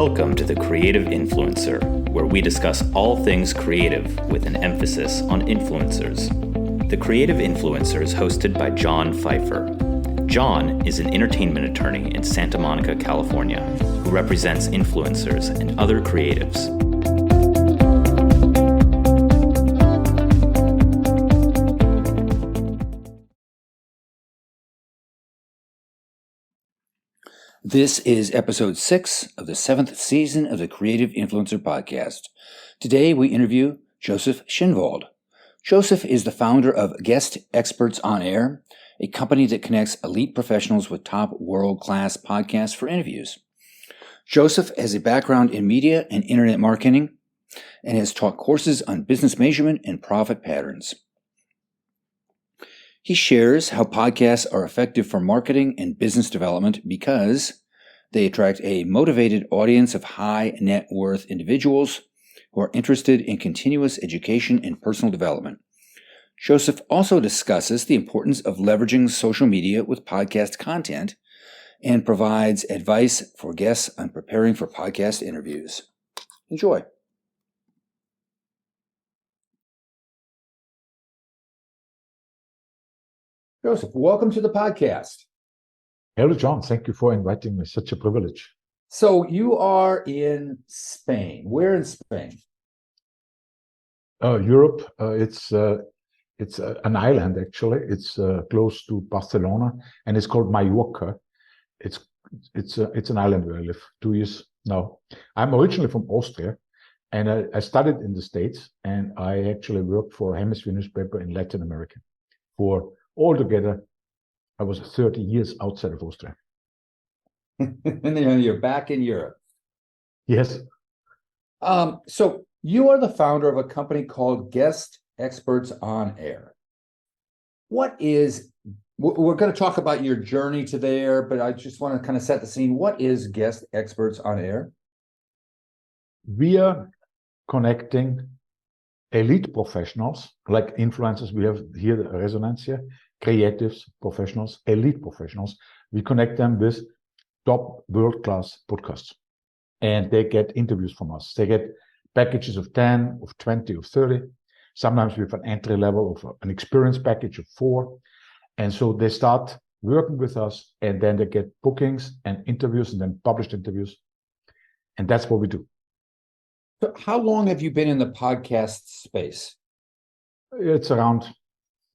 Welcome to The Creative Influencer, where we discuss all things creative with an emphasis on influencers. The Creative Influencer is hosted by John Pfeiffer. John is an entertainment attorney in Santa Monica, California, who represents influencers and other creatives. This is episode 6 of the 7th season of the Creative Influencer podcast. Today we interview Josef Schinwald. Josef is the founder of Guest Experts on Air, a company that connects elite professionals with top world-class podcasts for interviews. Josef has a background in media and internet marketing and has taught courses on business measurement and profit patterns. He shares how podcasts are effective for marketing and business development because they attract a motivated audience of high net worth individuals who are interested in continuous education and personal development. Josef also discusses the importance of leveraging social media with podcast content and provides advice for guests on preparing for podcast interviews. Enjoy. Josef, welcome to the podcast. Hello, John. Thank you for inviting me. Such a privilege. So you are in Spain. Where in Spain? Europe. It's an island actually. It's close to Barcelona, and it's called Mallorca. It's an island where I live 2 years now. I'm originally from Austria, and I studied in the States, and I actually worked for a hemisphere newspaper in Latin America for. Altogether, I was 30 years outside of Austria. And then you're back in Europe. Yes. So you are the founder of a company called Guest Experts on Air. We're going to talk about your journey to there, but I just want to kind of set the scene. What is Guest Experts on Air? We are connecting elite professionals, like influencers. We have here the resonance here, creatives, professionals, elite professionals. We connect them with top world-class podcasts. And they get interviews from us. They get packages of 10, of 20, of 30. Sometimes with an entry level of an experience package of 4. And so they start working with us, and then they get bookings and interviews and then published interviews. And that's what we do. So how long have you been in the podcast space? It's around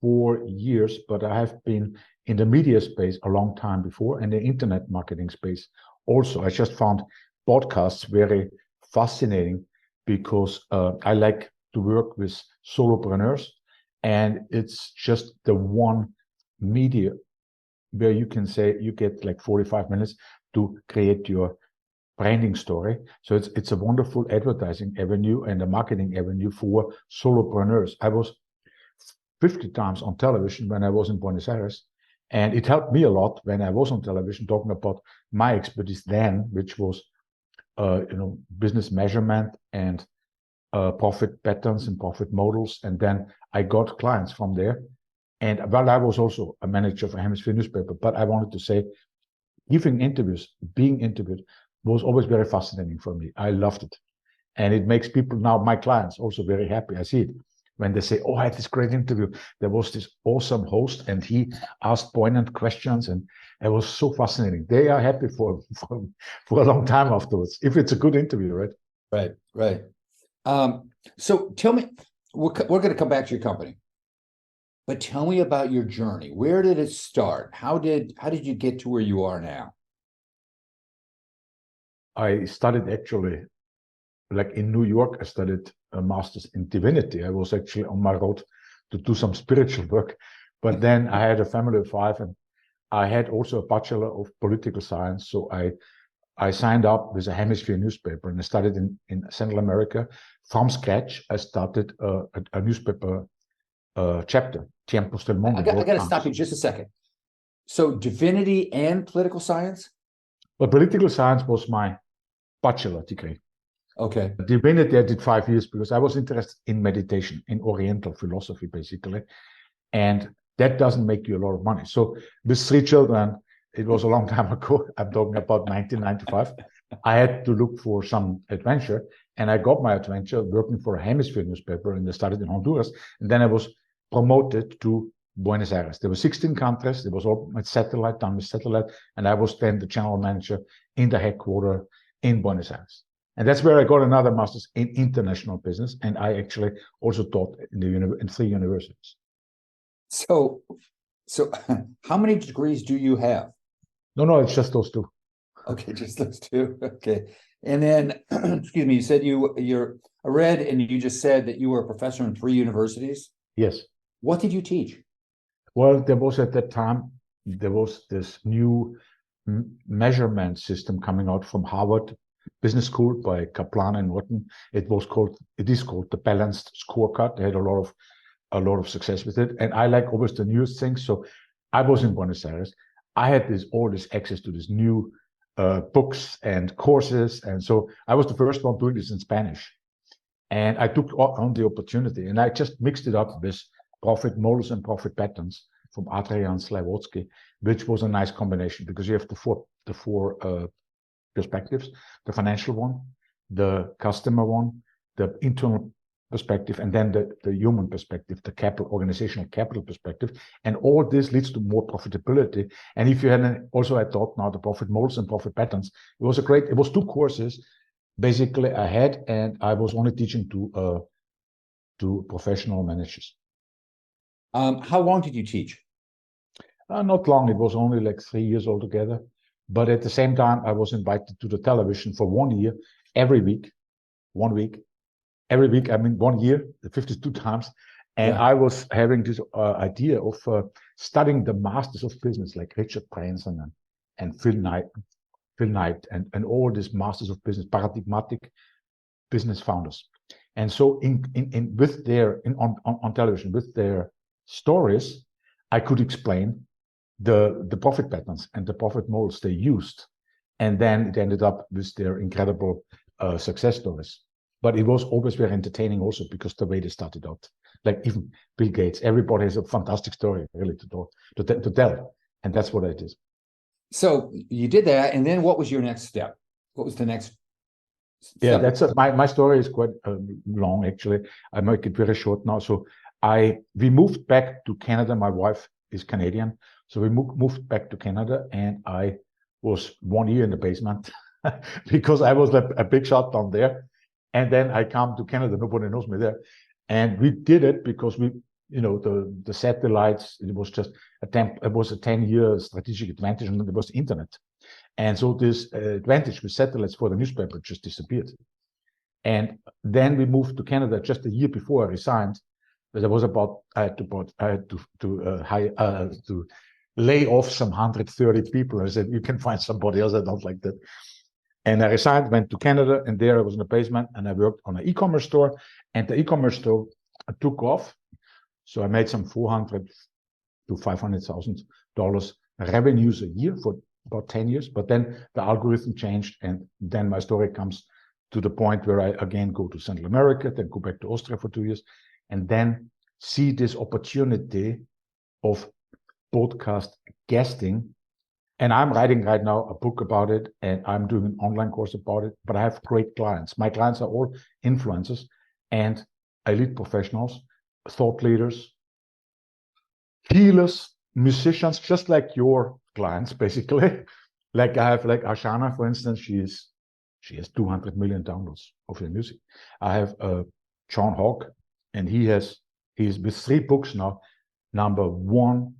4 years, but I have been in the media space a long time before, and the internet marketing space also. I just found podcasts very fascinating because I like to work with solopreneurs, and it's just the one media where you can say you get like 45 minutes to create your branding story. So it's a wonderful advertising avenue and a marketing avenue for solopreneurs. I was 50 times on television when I was in Buenos Aires, and it helped me a lot when I was on television talking about my expertise then, which was business measurement and profit patterns and profit models. And then I got clients from there. And well, I was also a manager of a hemisphere newspaper, but I wanted to say giving interviews, being interviewed was always very fascinating for me. I loved it. And it makes people now, my clients, also very happy. I see it when they say, oh, I had this great interview. There was this awesome host and he asked poignant questions and it was so fascinating. They are happy for a long time afterwards, if it's a good interview, right? Right. So tell me, we're going to come back to your company, but tell me about your journey. Where did it start? How did you get to where you are now? I studied actually, like in New York, I studied a master's in divinity. I was actually on my road to do some spiritual work, but then I had a family of 5 and I had also a bachelor of political science. So I signed up with a hemisphere newspaper and I studied in Central America. From scratch, I started a newspaper chapter, Tiempos del Mundo. I got to stop you just a second. So divinity and political science? But political science was my bachelor degree. Okay. Divinity I did 5 years because I was interested in meditation, in Oriental philosophy, basically. And that doesn't make you a lot of money. So with 3 children, it was a long time ago. I'm talking about 1995. I had to look for some adventure, and I got my adventure working for a hemisphere newspaper, and I started in Honduras, and then I was promoted to Buenos Aires. There were 16 countries. There was all with satellite, done with satellite, and I was then the general manager in the headquarters in Buenos Aires. And that's where I got another master's in international business, and I actually also taught in 3 universities. So how many degrees do you have? No, it's just those 2. Okay, just those 2. Okay. And then, excuse me, you said I read and you just said that you were a professor in 3 universities. Yes. What did you teach? Well, there was at that time, there was this new measurement system coming out from Harvard Business School by Kaplan and Norton. It is called the Balanced Scorecard. They had a lot of success with it. And I like always the newest things. So I was in Buenos Aires. I had all this access to this new books and courses. And so I was the first one doing this in Spanish. And I took on the opportunity, and I just mixed it up with profit models and profit patterns from Adrian Slavodsky, which was a nice combination because you have the four perspectives: the financial one, the customer one, the internal perspective, and then the human perspective, the organizational capital perspective. And all this leads to more profitability. And if you had I taught now the profit models and profit patterns. It was 2 courses basically I had, and I was only teaching to professional managers. How long did you teach? Not long. It was only like 3 years altogether. But at the same time, I was invited to the television for 1 year, every week, 1 week. Every week, I mean 1 year, 52 times. And I was having this idea of studying the masters of business like Richard Branson and Phil Knight and all these masters of business, paradigmatic business founders. And so on television, with their stories, I could explain the profit patterns and the profit models they used. And then it ended up with their incredible success stories. But it was always very entertaining also because the way they started out, like even Bill Gates, everybody has a fantastic story really to tell. And that's what I did. So you did that. And then what was your next step? What was the next step? Yeah, my story is quite long, actually. I make it very short now. So we moved back to Canada. My wife is Canadian. So we moved back to Canada, and I was 1 year in the basement because I was a big shot down there. And then I come to Canada, nobody knows me there. And we did it because the satellites, it was just a 10-year strategic advantage, and it was the internet. And so this advantage with satellites for the newspaper just disappeared. And then we moved to Canada just a year before I resigned. There was I had to lay off some 130 people. I said, you can find somebody else. I don't like that. And I resigned, went to Canada, and there I was in the basement, and I worked on an e-commerce store, and the e-commerce store took off. So I made some $400,000 to $500,000 revenues a year for about 10 years. But then the algorithm changed, and then my story comes to the point where I again go to Central America, then go back to Austria for 2 years, and then see this opportunity of podcast guesting. And I'm writing right now a book about it, and I'm doing an online course about it, but I have great clients. My clients are all influencers and elite professionals, thought leaders, healers, musicians, just like your clients, basically. Like I have Ashana, for instance, she has 200 million downloads of her music. I have John Hawke, and he's with 3 books now, #1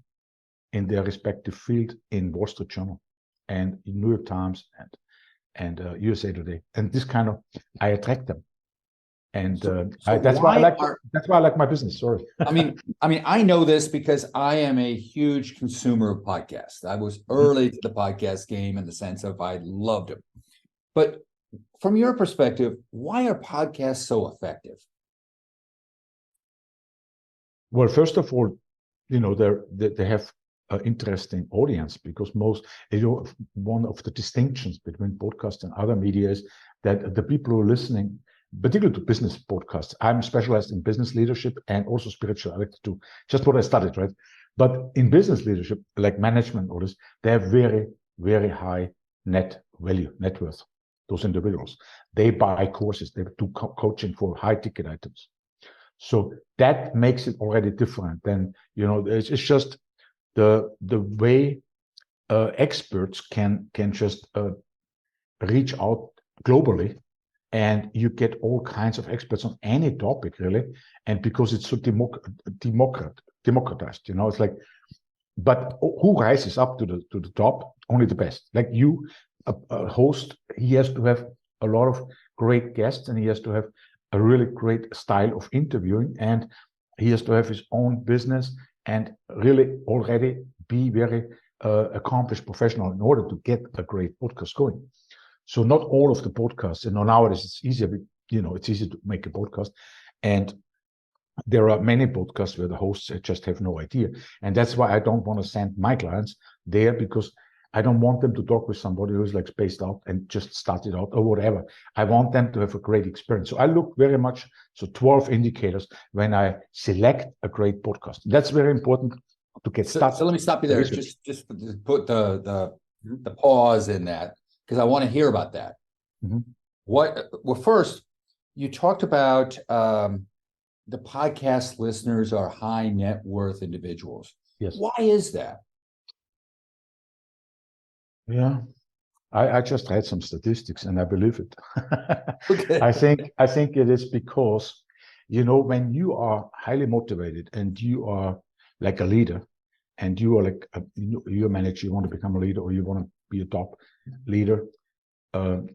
in their respective field in Wall Street Journal and in New York Times and USA Today. And this kind of, I attract them. And that's why I like my business. Sorry. I mean, I know this because I am a huge consumer of podcasts. I was early to the podcast game in the sense of I loved them. But from your perspective, why are podcasts so effective? Well, first of all, they have an interesting audience because one of the distinctions between podcasts and other media is that the people who are listening, particularly to business podcasts, I'm specialized in business leadership and also spirituality too, just what I studied, right? But in business leadership, like management orders, they have very, very high net worth. those individuals. They buy courses, they do coaching for high ticket items. So that makes it already different than, it's just the way experts can just reach out globally, and you get all kinds of experts on any topic, really. And because it's so democratized, it's like, but who rises up to the top? Only the best. Like you, a host, he has to have a lot of great guests, and he has to have a really great style of interviewing, and he has to have his own business and really already be very accomplished professional in order to get a great podcast going. So not all of the podcasts, nowadays it's easier, it's easy to make a podcast, and there are many podcasts where the hosts just have no idea. And that's why I don't want to send my clients there, because I don't want them to talk with somebody who's like spaced out and just started out or whatever. I want them to have a great experience. So I look very much, 12 indicators when I select a great podcast. That's very important to get started. So let me stop you there. Just put the pause in that, because I want to hear about that. Mm-hmm. Well, first, you talked about the podcast listeners are high net worth individuals. Yes. Why is that? Yeah, I just read some statistics and I believe it. Okay. I think it is because, when you are highly motivated and you are like a leader, and you are like you're a manager, you want to become a leader, or you want to be a top leader,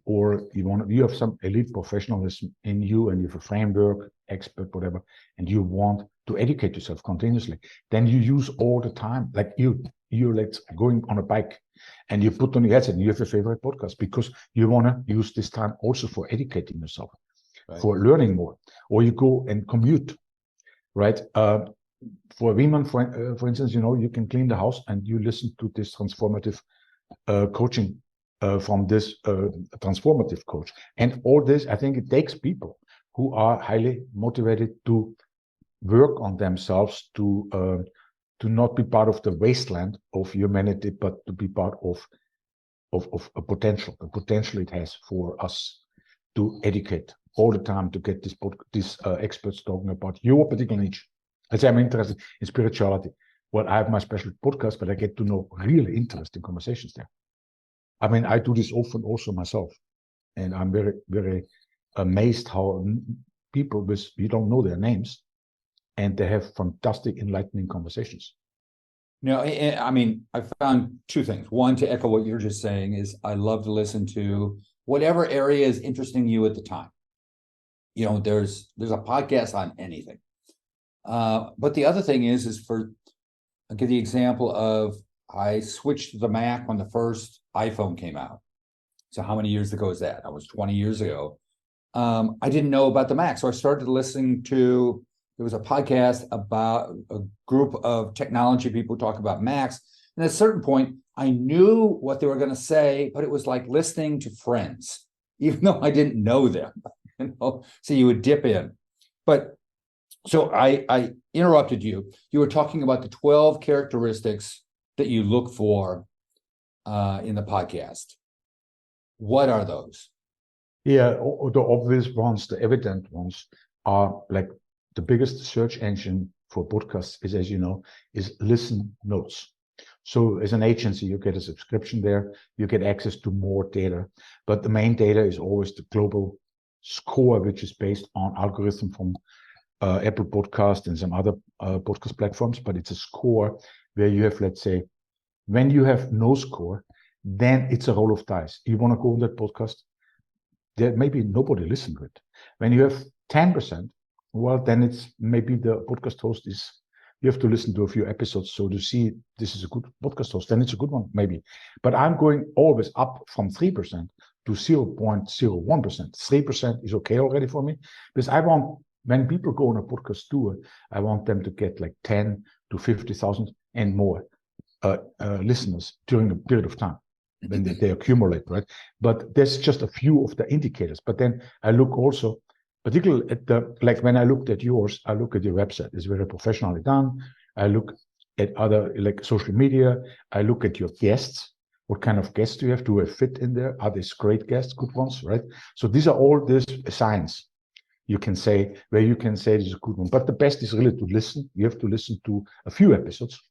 or you have some elite professionalism in you, and you have a framework, expert, whatever, and you want to educate yourself continuously, then you use all the time, like you're like going on a bike, and you put on your headset and you have a favorite podcast, because you want to use this time also for educating yourself, right, for learning more. Or you go and commute, right? For women, for instance, you can clean the house and you listen to this transformative coaching from this transformative coach. And all this, I think it takes people who are highly motivated to work on themselves, to not be part of the wasteland of humanity, but to be part of a potential it has for us to educate all the time, to get these experts talking about your particular niche. As I'm interested in spirituality, well, I have my special podcast, but I get to know really interesting conversations there. I mean, I do this often also myself, and I'm very, very amazed how people you don't know their names, and they have fantastic, enlightening conversations. I mean, I found two things. One, to echo what you're just saying, is I love to listen to whatever area is interesting to you at the time. There's a podcast on anything. But the other thing is I'll give the example of, I switched to the Mac when the first iPhone came out. So how many years ago is that? That was 20 years ago. I didn't know about the Mac. So I started listening to, there was a podcast about a group of technology people talk about Macs. And at a certain point, I knew what they were going to say, but it was like listening to friends, even though I didn't know them. So you would dip in. But so I interrupted you. You were talking about the 12 characteristics that you look for in the podcast. What are those? Yeah, the obvious ones, the evident ones are like the biggest search engine for podcasts is, as you know, is Listen Notes. So as an agency, you get a subscription there, you get access to more data, but the main data is always the global score, which is based on algorithm from Apple Podcast and some other podcast platforms, but it's a score where you have, let's say, when you have no score, then it's a roll of dice. You want to go on that podcast, there maybe nobody listened to it. When you have 10%, well, then it's maybe the podcast host you have to listen to a few episodes. So to see this is a good podcast host, then it's a good one, maybe. But I'm going always up from 3% to 0.01%. 3% is okay already for me, because I want, when people go on a podcast tour, I want them to get like 10 to 50,000 and more listeners during a period of time when they accumulate, right? But there's just a few of the indicators. But then I look also, particularly at like when I looked at yours, I look at your website. It's very professionally done. I look at other like social media. I look at your guests, What kind of guests do you have? Do they fit in there? Are these great guests, good ones, right? So these are all this signs you can say, where you can say this is a good one. But the best is really to listen. You have to listen to a few episodes,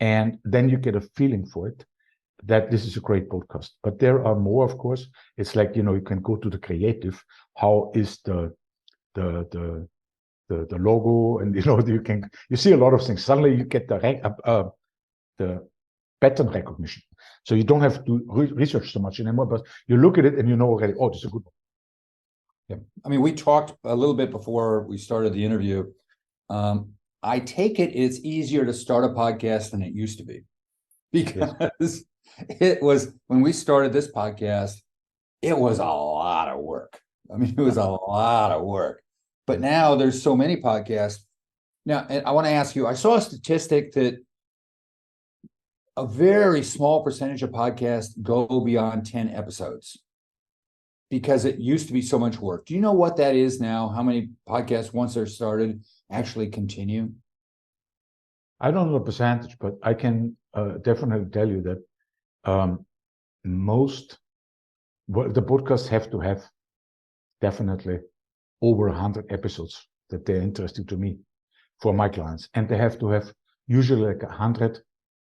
and then you get a feeling for it, that this is a great podcast. But there are more, of course. It's like, you can go to the creative. How is the logo? And you see a lot of things. Suddenly you get the pattern recognition. So you don't have to research so much anymore, but you look at it and you know already, oh, this is a good one. Yeah. I mean, we talked a little bit before we started the interview. I take it's easier to start a podcast than it used to be, because it was, when we started this podcast, it was a lot of work. I mean, it was a lot of work. But now there's so many podcasts. Now, and I want to ask you, I saw a statistic that a very small percentage of podcasts go beyond 10 episodes because it used to be so much work. Do you know what that is now? How many podcasts, once they're started, actually continue? I don't know the percentage, but I can definitely tell you that the podcasts have to have definitely over 100 episodes that they're interesting to me for my clients. And they have to have usually like 100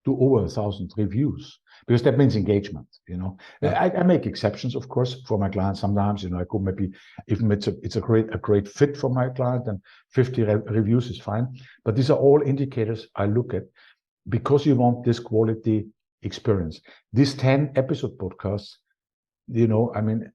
to over 1,000 reviews, because that means engagement. Yeah. I make exceptions, of course, for my clients. Sometimes, I could maybe, even it's a great fit for my client, and 50 reviews is fine. But these are all indicators I look at, because you want this quality experience. These 10 episode podcasts, I mean,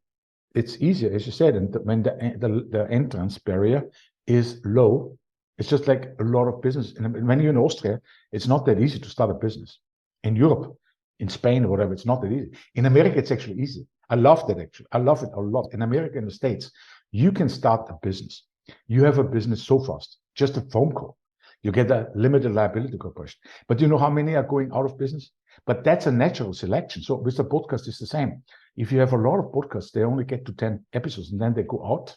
it's easier, as you said, and when the entrance barrier is low, it's just like a lot of business. And when you're in Austria, it's not that easy to start a business. In Europe, in Spain or whatever, it's not that easy. In America, it's actually easy. I love that, actually. I love it a lot. In America and the States, you can start a business. You have a business so fast, just a phone call. You get a limited liability corporation. But you know how many are going out of business? But that's a natural selection. So with the podcast, it's the same. If you have a lot of podcasts, they only get to 10 episodes and then they go out.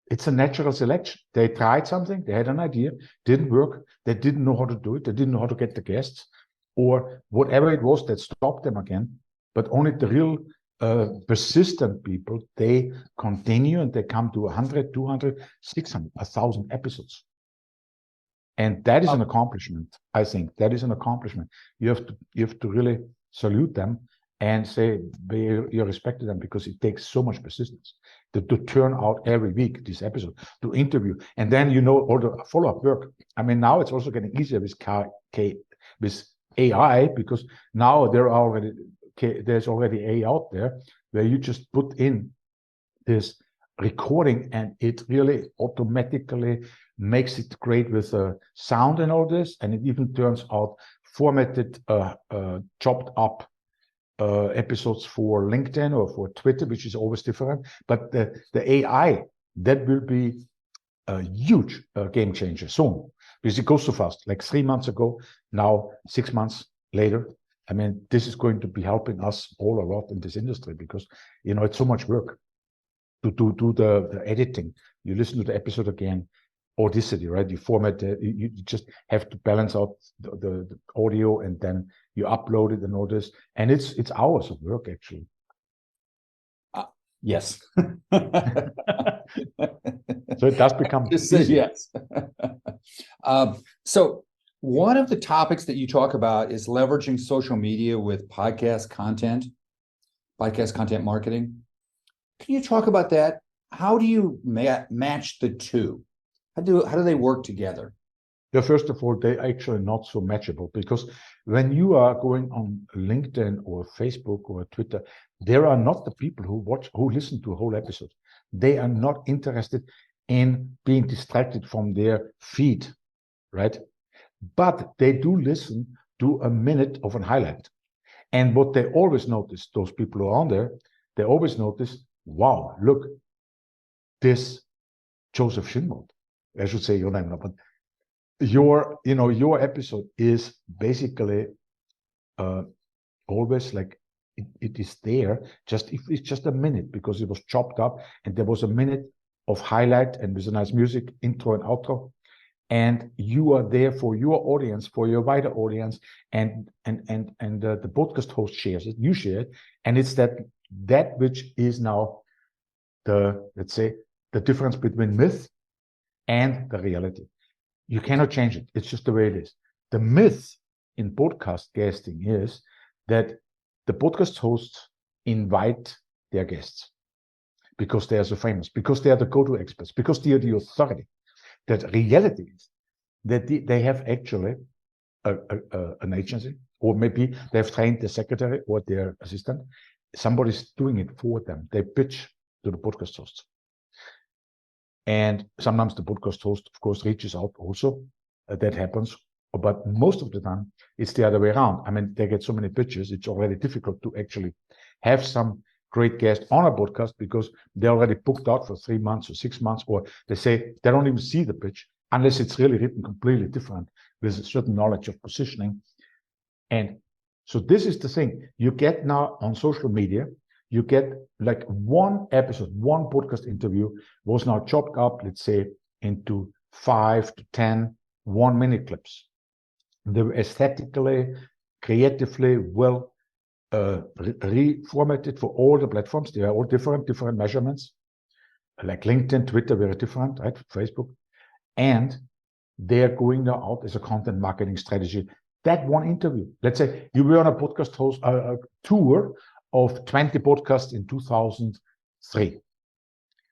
It's a natural selection. They tried something, they had an idea, didn't work, they didn't know how to do it, they didn't know how to get the guests, or whatever it was that stopped them again. But only the real persistent people, they continue and they come to 100, 200, 600, 1,000 episodes. And that is an accomplishment, I think. That is an accomplishment. You have to really salute them and say you respect them, because it takes so much persistence to turn out every week this episode, to interview, and then all the follow-up work. I mean, now it's also getting easier with AI, because now there's already AI out there where you just put in this recording and it really automatically makes it great with sound and all this, and it even turns out formatted, chopped up episodes for LinkedIn or for Twitter, which is always different. But the AI, that will be a huge game changer soon, because it goes so fast. Like 3 months ago, now 6 months later. I mean, this is going to be helping us all a lot in this industry, because it's so much work to do the editing. You listen to the episode again, audacity, right? You format it, you just have to balance out the audio, and then you upload it and all this, and it's hours of work, actually. Yes. So it does become easy. Yes. So one of the topics that you talk about is leveraging social media with podcast content marketing. Can you talk about that? How do you match the two? How do they work together? Yeah, first of all, they're actually not so matchable, because when you are going on LinkedIn or Facebook or Twitter, there are not the people who listen to a whole episode. They are not interested in being distracted from their feed, right? But they do listen to a minute of a highlight. And what they always notice, those people who are on there, they always notice, wow, look, this Josef Schinwald. I should say your name, but your episode is basically always like it is there, just if it's just a minute, because it was chopped up and there was a minute of highlight and with a nice music intro and outro, and you are there for your audience, for your wider audience, and the podcast host shares it, you share it, and it's that which is now let's say the difference between myth and the reality. You cannot change it. It's just the way it is. The myth in podcast guesting is that the podcast hosts invite their guests because they are so famous, because they are the go-to experts, because they are the authority. That reality is that they have actually an agency, or maybe they've trained the secretary or their assistant. Somebody's doing it for them. They pitch to the podcast hosts. And sometimes the podcast host, of course, reaches out also. That happens. But most of the time, it's the other way around. I mean, they get so many pitches, it's already difficult to actually have some great guest on a podcast because they're already booked out for 3 months or 6 months, or they say they don't even see the pitch unless it's really written completely different with a certain knowledge of positioning. And so this is the thing. You get now on social media, you get like one episode, one podcast interview was now chopped up, let's say, into 5 to 10 1-minute clips. They were aesthetically, creatively well reformatted for all the platforms. They are all different measurements, like LinkedIn, Twitter, very different, right? Facebook. And they are going now out as a content marketing strategy. That one interview, let's say you were on a podcast host tour of 20 podcasts in 2003.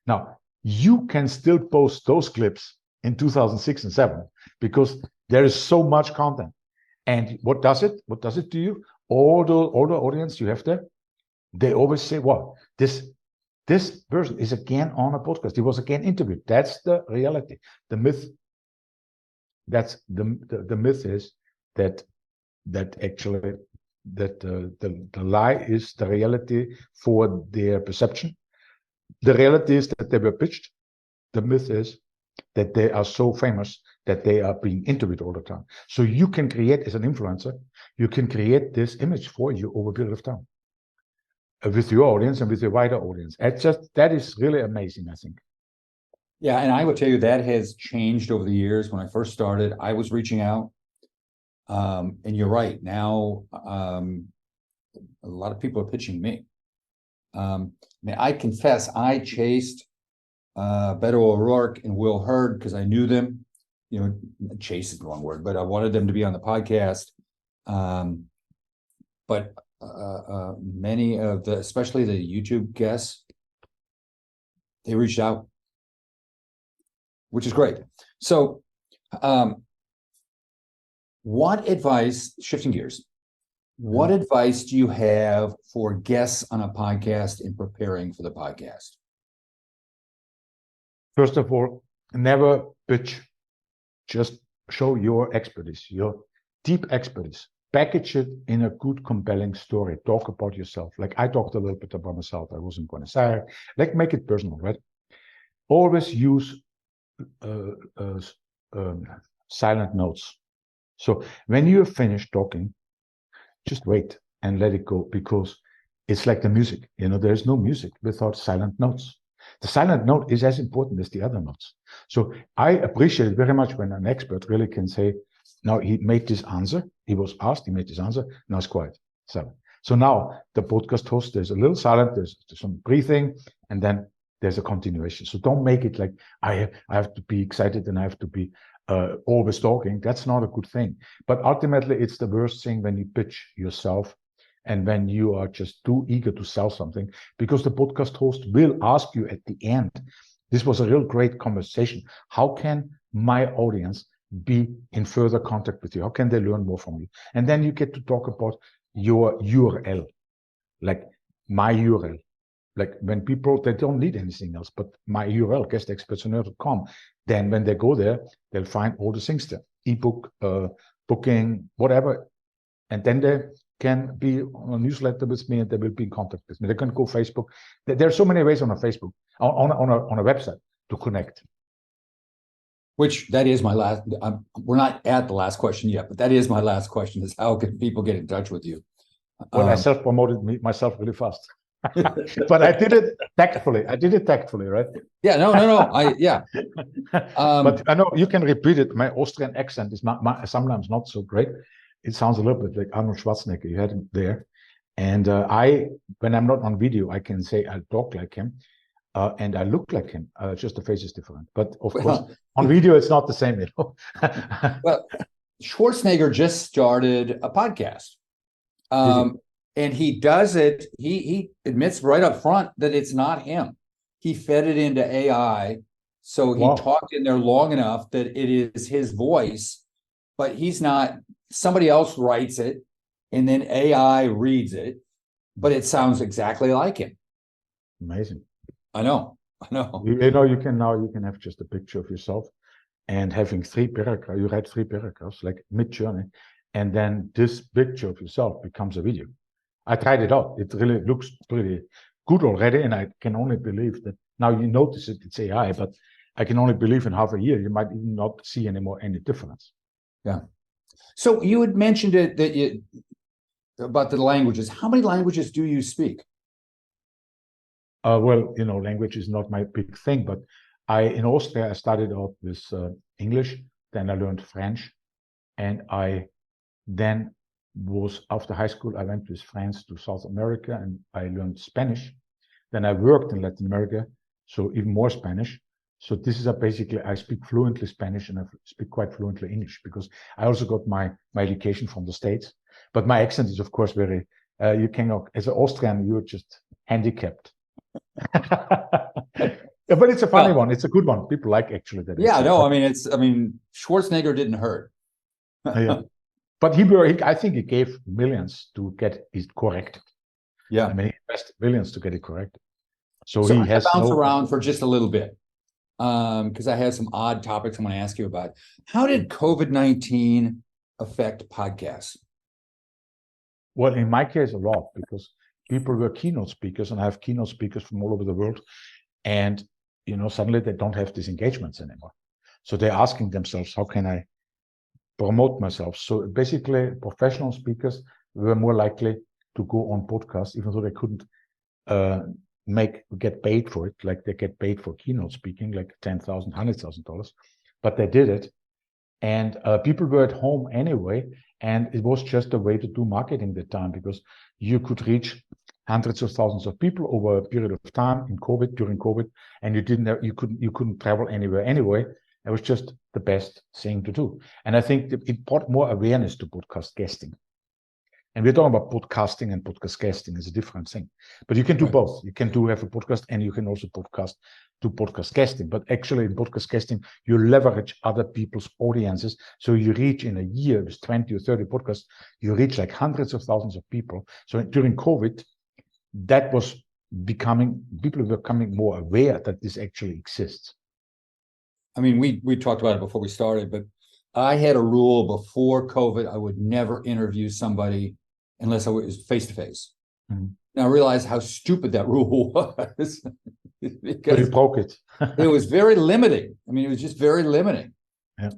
Now, you can still post those clips in 2006 and 7 because there is so much content. And what does it? What does it to you? All the audience you have there, they always say, well, this person is again on a podcast. He was again interviewed. That's the reality. The myth. That's the myth is that actually the lie is the reality for their perception. The reality is that they were pitched. The myth is that they are so famous that they are being interviewed all the time. So you can create, as an influencer, you can create this image for you over a period of time with your audience and with your wider audience. That is really amazing, I think. Yeah, and I would tell you that has changed over the years. When I first started, I was reaching out, and you're right. Now, a lot of people are pitching me. I confess, I chased Beto O'Rourke and Will Hurd because I knew them. You know, chase is the wrong word, but I wanted them to be on the podcast. But many of especially the YouTube guests, they reached out, which is great. So, what advice, shifting gears, what advice do you have for guests on a podcast in preparing for the podcast? First of all, never pitch. Just show your expertise, your deep expertise. Package it in a good, compelling story. Talk about yourself. Like I talked a little bit about myself. I was in Buenos Aires. Like make it personal, right? Always use silent notes. So when you're finished talking, just wait and let it go, because it's like the music. You know, there's no music without silent notes. The silent note is as important as the other notes. So I appreciate very much when an expert really can say, now he made this answer, he was asked, he made this answer, now it's quiet. So now the podcast host, there's a little silent, there's some breathing, and then there's a continuation. So don't make it like I have to be excited and I have to be always talking. That's not a good thing. But ultimately, it's the worst thing when you pitch yourself and when you are just too eager to sell something, because the podcast host will ask you at the end, this was a real great conversation. How can my audience be in further contact with you? How can they learn more from you? And then you get to talk about your URL, like my URL. Like when people, they don't need anything else, but my URL, guestexpertsoneer.com. Then when they go there, they'll find all the things there, ebook, booking, whatever. And then they can be on a newsletter with me and they will be in contact with me. They can go Facebook. There are so many ways on a Facebook, on a website to connect. Which that is my last, we're not at the last question yet, but that is my last question, is how can people get in touch with you? Well, I self-promoted myself really fast. But I did it tactfully. Right? Yeah, no. Yeah. But I know you can repeat it. My Austrian accent is sometimes not so great. It sounds a little bit like Arnold Schwarzenegger. You had him there. And when I'm not on video, I can say I talk like him and I look like him. Just the face is different. But of course, on video, it's not the same. Well, Schwarzenegger just started a podcast. And he does it. He admits right up front that it's not him. He fed it into AI. So he talked in there long enough that it is his voice, but he's not, somebody else writes it and then AI reads it, but it sounds exactly like him. Amazing. I know. You can have just a picture of yourself and having 3 paragraphs. You write 3 paragraphs like mid-journey, and then this picture of yourself becomes a video. I tried it out. It really looks pretty good already, and I can only believe that now you notice it's AI, but I can only believe in half a year you might even not see any difference. Yeah. So you had mentioned it about the languages. How many languages do you speak? Well, language is not my big thing, but in Austria I started out with English, then I learned French, and then after high school I went with friends to South America and I learned Spanish. Then I worked in Latin America, so even more Spanish. So this is basically I speak fluently Spanish and I speak quite fluently English because I also got my education from the States. But my accent is of course very. You cannot, as an Austrian, you're just handicapped. But it's a funny one. It's a good one. People like actually that. Yeah, no, I mean, Schwarzenegger didn't hurt. Yeah. But I think he gave millions to get it corrected. Yeah. I mean, he invested millions to get it corrected. So he has bounce around for just a little bit. Because I have some odd topics I want to ask you about. How did COVID-19 affect podcasts? Well, in my case, a lot, because people were keynote speakers, and I have keynote speakers from all over the world. And, suddenly they don't have these engagements anymore. So they're asking themselves, how can I promote myself? So basically, professional speakers were more likely to go on podcasts, even though they couldn't get paid for it, like they get paid for keynote speaking, like $10,000, $100,000, but they did it. And people were at home anyway, and it was just a way to do marketing at the time because you could reach hundreds of thousands of people over a period of time during COVID, and you couldn't travel anywhere anyway. It was just the best thing to do. And I think that it brought more awareness to podcast guesting. And we're talking about podcasting, and podcast guesting is a different thing. But you can do both. You can have a podcast and you can also do podcast guesting. But actually in podcast guesting, you leverage other people's audiences. So you reach in a year with 20 or 30 podcasts, you reach like hundreds of thousands of people. So during COVID, people were becoming more aware that this actually exists. I mean, we talked about it before we started, but I had a rule before COVID, I would never interview somebody unless I was face-to-face. Mm-hmm. Now I realize how stupid that rule was. Because you broke it. It was very limiting. I mean, it was just very limiting. Yeah.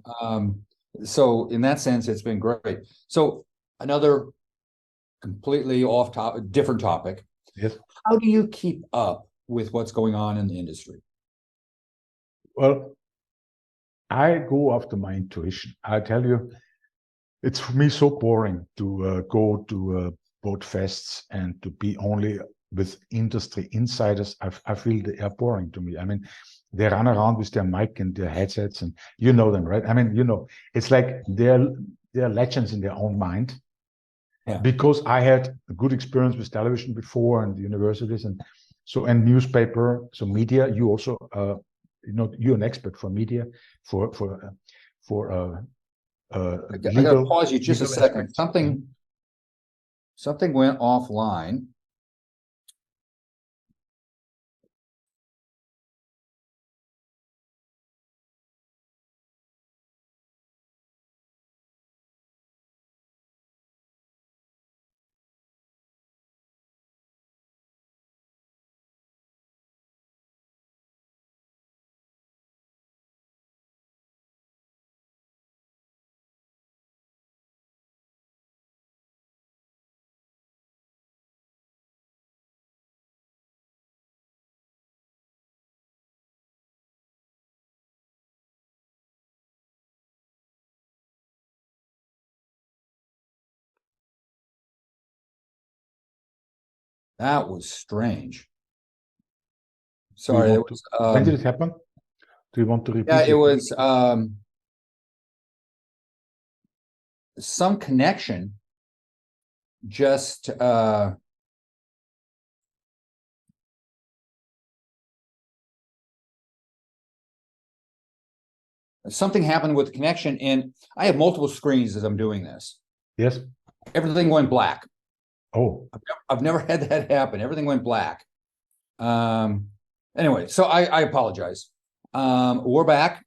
So in that sense, it's been great. So another completely different topic. Yes. How do you keep up with what's going on in the industry? Well, I go after my intuition. I tell you, it's for me so boring to go to boat fests and to be only with industry insiders. I feel they are boring to me. I mean, they run around with their mic and their headsets, and you know them, right? I mean, it's like they're legends in their own mind. Yeah. Because I had a good experience with television before and universities and newspaper, so media. You also, you're an expert for media, for I gotta pause you just a second. Aspects. Something went offline. That was strange. Sorry, it was, when did it happen? Do you want to repeat? Yeah, it was some connection. Just something happened with the connection, and I have multiple screens as I'm doing this. Yes. Everything went black. Oh, I've never had that happen. Everything went black. Anyway, so I apologize. We're back.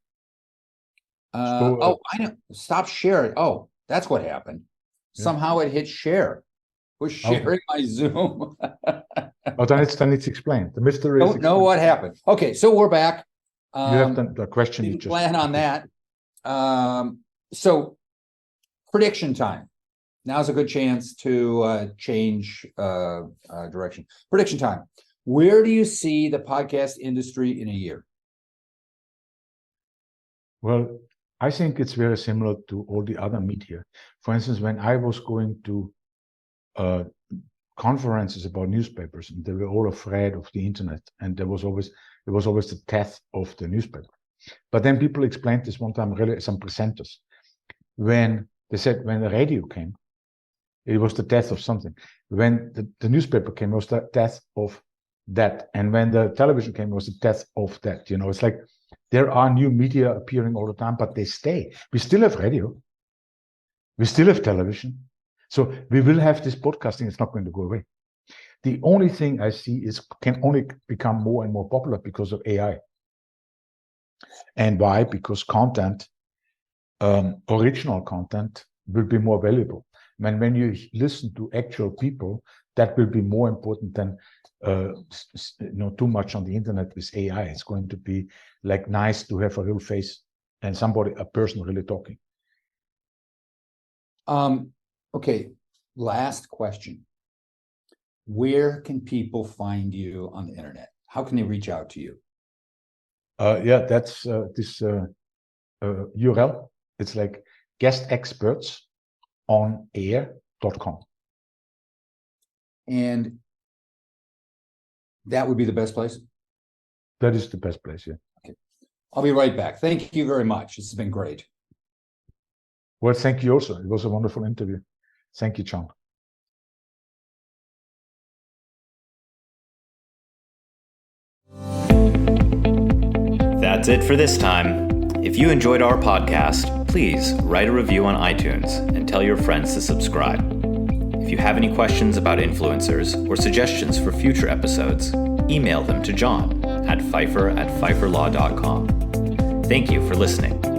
I don't stop sharing. Oh, that's what happened. Yeah. Somehow it hit share. Was sharing my Zoom. Oh, then it's explained. The mystery. Don't know what happened. Okay, so we're back. You have the question. Didn't plan on that. So prediction time. Now's a good chance to change direction. Prediction time. Where do you see the podcast industry in a year? Well, I think it's very similar to all the other media. For instance, when I was going to conferences about newspapers, and they were all afraid of the internet, and it was always the death of the newspaper. But then people explained this one time, really, some presenters, when they said when the radio came, it was the death of something. When the newspaper came, it was the death of that. And when the television came, it was the death of that. You know, it's like there are new media appearing all the time, but they stay. We still have radio. We still have television. So we will have this podcasting. It's not going to go away. The only thing I see is can only become more and more popular because of AI. And why? Because content, original content, will be more valuable. When you listen to actual people, that will be more important than too much on the internet with AI. It's going to be like nice to have a real face and a person really talking. Okay, last question. Where can people find you on the internet? How can they reach out to you? That's this URL. It's like guestexpertsonair.com. And that would be the best place? That is the best place, yeah. Okay. I'll be right back. Thank you very much. This has been great. Well, thank you also. It was a wonderful interview. Thank you, John. That's it for this time. If you enjoyed our podcast, please write a review on iTunes and tell your friends to subscribe. If you have any questions about influencers or suggestions for future episodes, email them to John at Pfeiffer@pfeifferlaw.com. Thank you for listening.